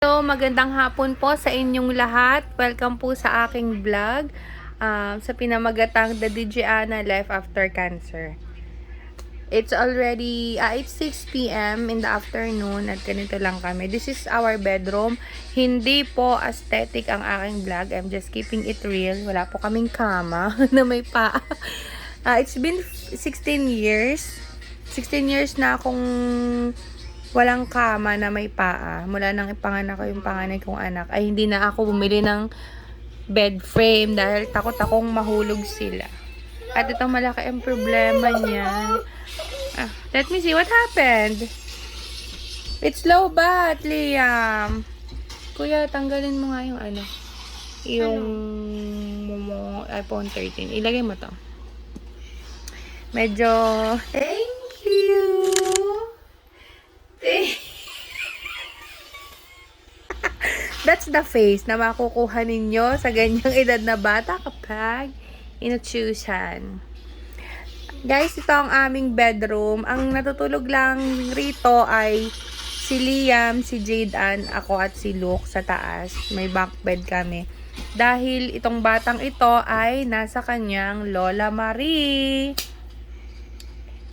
Hello, magandang hapon po sa inyong lahat. Welcome po sa aking vlog sa pinamagatang The Digiana Life After Cancer. It's already, it's 6 p.m. in the afternoon at ganito lang kami. This is our bedroom. Hindi po aesthetic ang aking vlog. I'm just keeping it real. Wala po kaming kama na may pa. It's been 16 years. 16 years na akong walang kama na may paa. Mula nang ipanganak ko yung panganay kong anak, ay hindi na ako bumili ng bed frame dahil takot akong mahulog sila. At itong malaki ang problema niya. Let me see what happened. It's low bat, Liam. Kuya, tanggalin mo nga yung yung iPhone 13. Ilagay mo to. Medyo, thank you. That's the face na makukuha ninyo sa ganyang edad na bata kapag inutusan. Guys, ito ang aming bedroom. Ang natutulog lang rito ay si Liam, si Jade Ann, ako at si Luke sa taas. May bunk bed kami. Dahil itong batang ito ay nasa kanyang Lola Marie.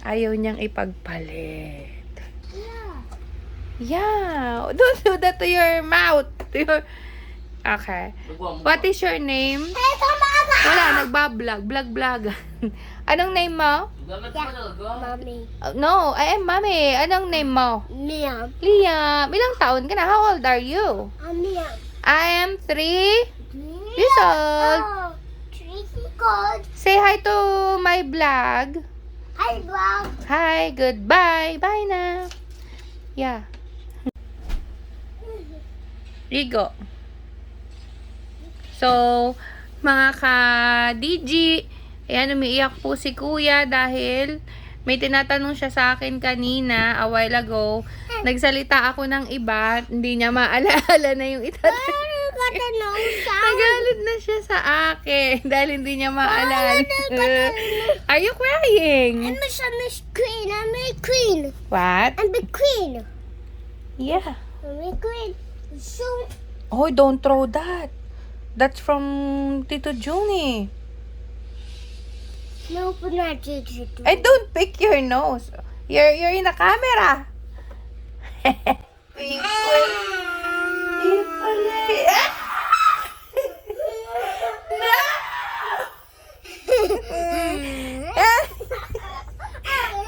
Ayaw niyang ipagpalit. Yeah. Don't do that to your mouth. Okay. What is your name? Wala, nagbablog. Vlog. Anong name mo? Mommy. No, I am Mommy. Anong name mo? Liam. Liam. Ilang taon ka na? How old are you? Liam. I am 3 years old. Oh, Tracy God. Say hi to my vlog. Hi, Bob. Hi, goodbye. Bye na. Yeah. Ligo. So, mga ka-DG, ayan, umiiyak po si Kuya dahil may tinatanong siya sa akin kanina, a while ago. Nagsalita ako ng iba, hindi niya maalala na yung itatanong. Nagalit na siya sa akin dahil hindi niya maalala. Are you crying? I'm Miss Queen. I'm a queen. What? I'm the queen. Yeah. I'm a queen. Shoot. Oh, don't throw that. That's from Tito Junie. No, but not Tito. I don't pick your nose. You're in the camera.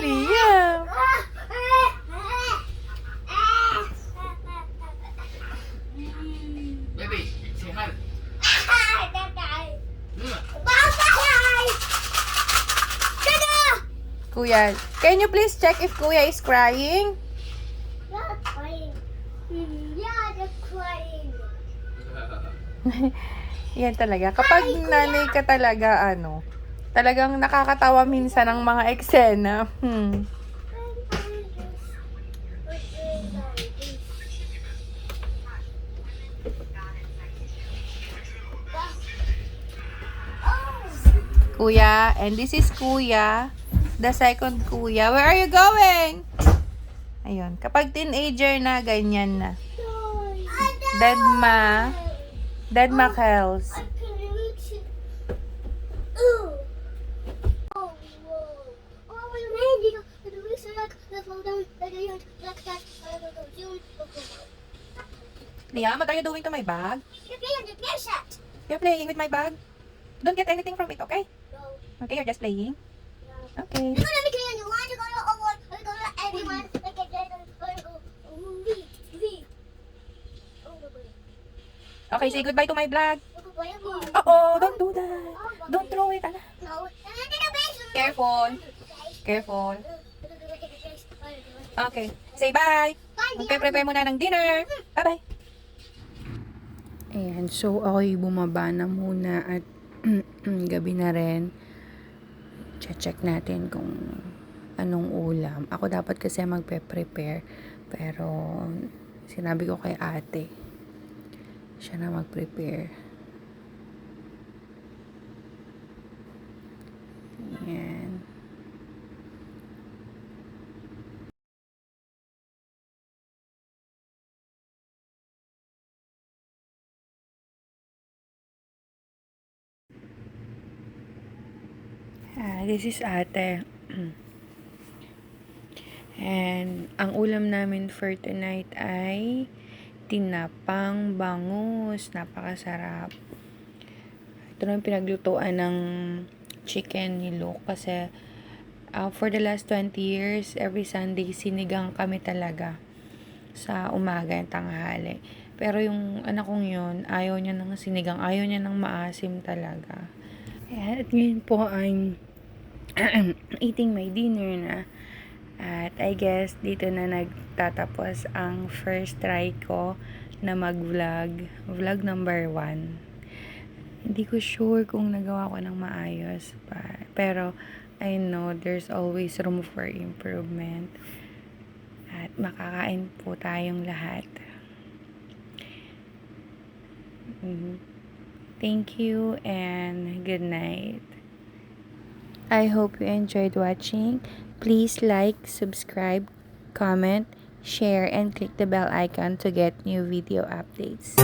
Liam. Baby, say hi. Kuya, can you please check if Kuya is crying? Not crying. Yeah, they're crying. Yan talaga. Kapag nanay ka talaga, talagang nakakatawa minsan ang mga eksena. Kuya, and this is Kuya, the second Kuya. Where are you going? Ayun, kapag teenager na, ganyan na. Deadma Kels. I can reach it. Ooh. Oh, whoa. Oh, my man, the wings are like the fall down, like that. Liam, what are you doing to my bag? You're playing the bear shot. You're playing with my bag? Don't get anything from it, okay? No. Okay, you're just playing? Okay. You're gonna be clean. You want to go to all we're going to everyone. Like a dead Okay, say goodbye to my vlog. No. Oh, don't do that. Don't throw it, ala. Careful. Careful. Okay, say bye. Magpe-prepare muna ng dinner. Bye-bye. Ayan, so ako'y bumaba na muna at gabi na rin. Check natin kung anong ulam. Ako dapat kasi magpe-prepare. Pero sinabi ko kay ate, siya na mag-prepare. Ayan. This is ate. And ang ulam namin for tonight ay tinapang bangus. Napakasarap. Ito na yung pinaglutuan ng chicken ni Luke kasi for the last 20 years, every Sunday, sinigang kami talaga sa umaga at tanghali. Pero yung anak kong yun, ayaw niya ng sinigang, ayaw niya ng maasim talaga. At ngayon po, I'm eating my dinner na. At I guess dito na nagtatapos ang first try ko na mag-vlog. Vlog number 1. Hindi ko sure kung nagawa ko ng maayos pa. Pero I know there's always room for improvement. At makakain po tayong lahat. Thank you and good night. I hope you enjoyed watching. Please like, subscribe, comment, share, and click the bell icon to get new video updates.